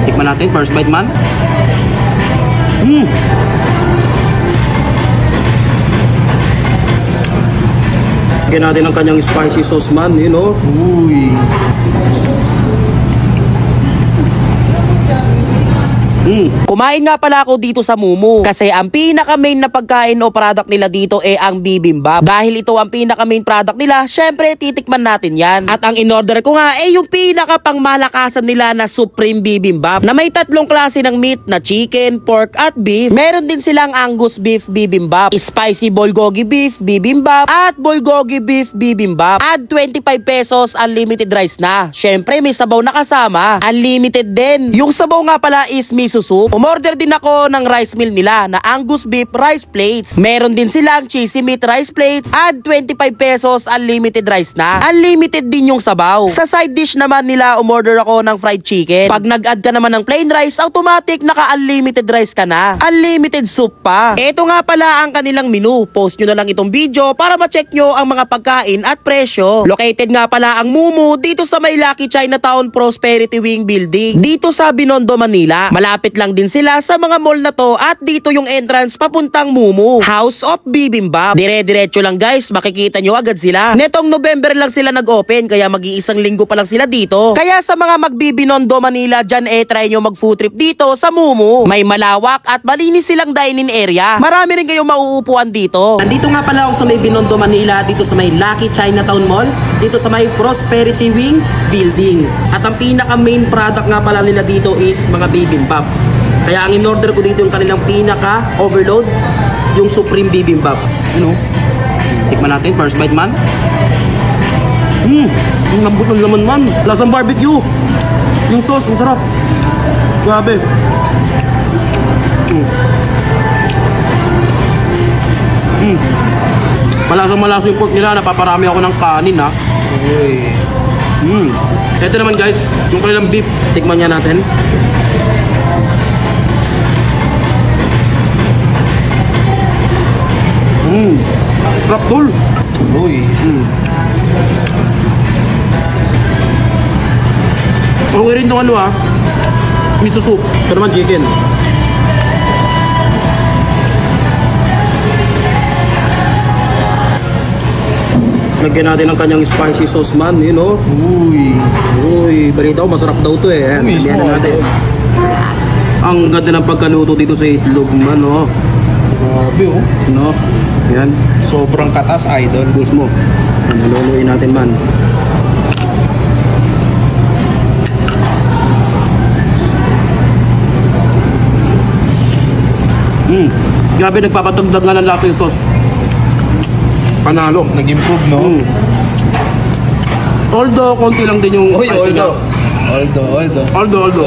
Tikman natin, first bite man. Lagyan natin ang kanyang spicy sauce man, you know. Uy. Kumain nga pala ako dito sa Mumu kasi ang pinaka main na pagkain o product nila dito ang bibimbap. Dahil ito ang pinaka main product nila, syempre titikman natin yan. At ang in-order ko nga yung pinaka pangmalakasan nila na Supreme Bibimbap na may 3 klase ng meat na chicken, pork at beef. Meron din silang Angus beef bibimbap, spicy bulgogi beef bibimbap at bulgogi beef bibimbap. Add 25 pesos, unlimited rice na. Syempre may sabaw na kasama, unlimited din. Yung sabaw nga pala is miso soup. Umorder din ako ng rice meal nila na Angus beef rice plates. Meron din silang cheesy meat rice plates. Add 25 pesos, unlimited rice na. Unlimited din yung sabaw. Sa side dish naman nila, umorder ako ng fried chicken. Pag nag-add ka naman ng plain rice, automatic naka-unlimited rice ka na. Unlimited soup pa. Ito nga pala ang kanilang menu. Post nyo na lang itong video para ma-check nyo ang mga pagkain at presyo. Located nga pala ang Mumu dito sa may Lucky Chinatown Prosperity Wing Building. Dito sa Binondo, Manila. Malapit lang din sila sa mga mall na to at dito yung entrance papuntang Mumu, House of Bibimbap. Dire-diretso lang guys, makikita nyo agad sila. Netong November lang sila nag-open kaya mag-iisang linggo pa lang sila dito. Kaya sa mga magbibinondo Manila dyan try nyo mag-food trip dito sa Mumu. May malawak at malinis silang dining area. Marami rin kayong mauupuan dito. Nandito nga pala ako sa may Binondo, Manila, dito sa may Lucky Chinatown Mall, dito sa may Prosperity Wing Building. At ang pinaka main product nga pala nila dito is mga bibimbap. Kaya ang in-order ko dito yung kanilang pinaka-overload, yung Supreme Bibimbap. You know? Tikman natin, first bite man. Ang lambot ng laman man. Lasang barbecue. Yung sauce, ang sarap. Grabe. Malasang-malaso yung pork nila. Napaparami ako ng kanin, ha. Uy. Ito naman guys, yung kanilang beef. Tikman niya natin. Sarap tol. Uy. Okay rin itong miso soup. Ito naman chicken. Lagyan natin ang kanyang spicy sauce man, you know. Uy, balita ko masarap daw to Ayan, natin. Ang ganda ng pagkaluto dito sa itlog man, no. Grabe No. Yan. Sobrang katas, idol. Mismo. Naluluin natin man. Grabe, nagpapatagdag nga ng lasa yung sauce. Panalo. Nag-improve, no? Although, konti lang din yung Uy, spicy niya. Although.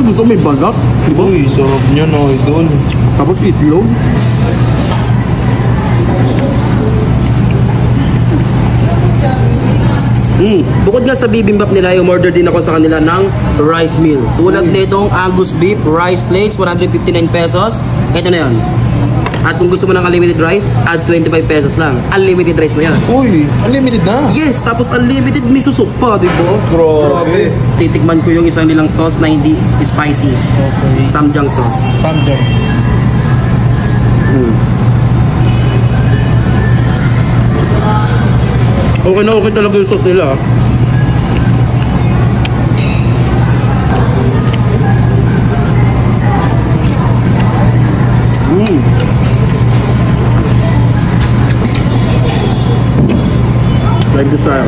Gusto may balat, di ba? Uy, sarap nyo, no, idol. Tapos itlog. Bukod nga sa bibimbap nila, umorder din ako sa kanila ng rice meal. Tulad nitong Angus beef rice plates, 159 pesos. Ito na yun. At kung gusto mo ng unlimited rice, add 25 pesos lang. Unlimited rice na yan. Uy, unlimited na. Yes, tapos unlimited miso soup pa, di ba? Grabe. Titikman ko yung isang nilang sauce na hindi spicy. Okay. Samjang sauce. Samjang sauce. Okay na okay talaga yung sauce nila. Like this tayo.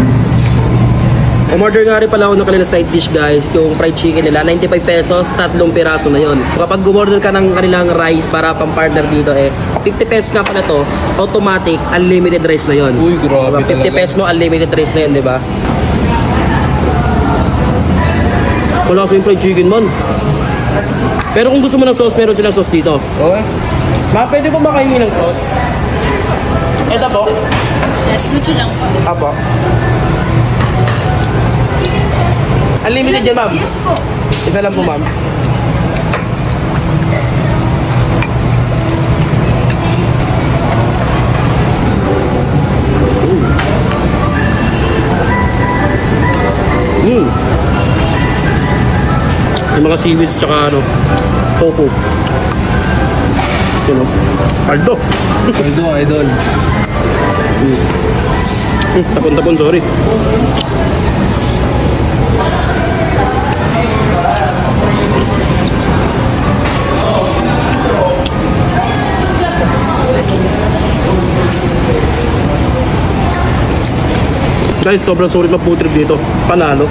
Umorder nga rin pala ako ng kanilang side dish guys, yung fried chicken nila, 95 pesos, 3 piraso na yon. Kapag umorder ka ng kanilang rice para pang partner dito 50 pesos nga pala to, automatic, unlimited rice na yon. Uy, grabe diba? 50 pesos mo, unlimited rice na yun, di ba? Wala sa yung fried chicken man. Pero kung gusto mo ng sauce, meron silang sauce dito. Okay. Pwede po makahingi ng sauce? Ito po? Yes, luto lang po. Apo. Unlimited yan, ma'am? Yes po. Isa lang po, ma'am. Yung mga seaweeds tsaka ano, tofu. Yun o. Aldo. Idol. Tapon-tapon, sorry. Guys, sobrang sulit mag food trip dito. Panalo.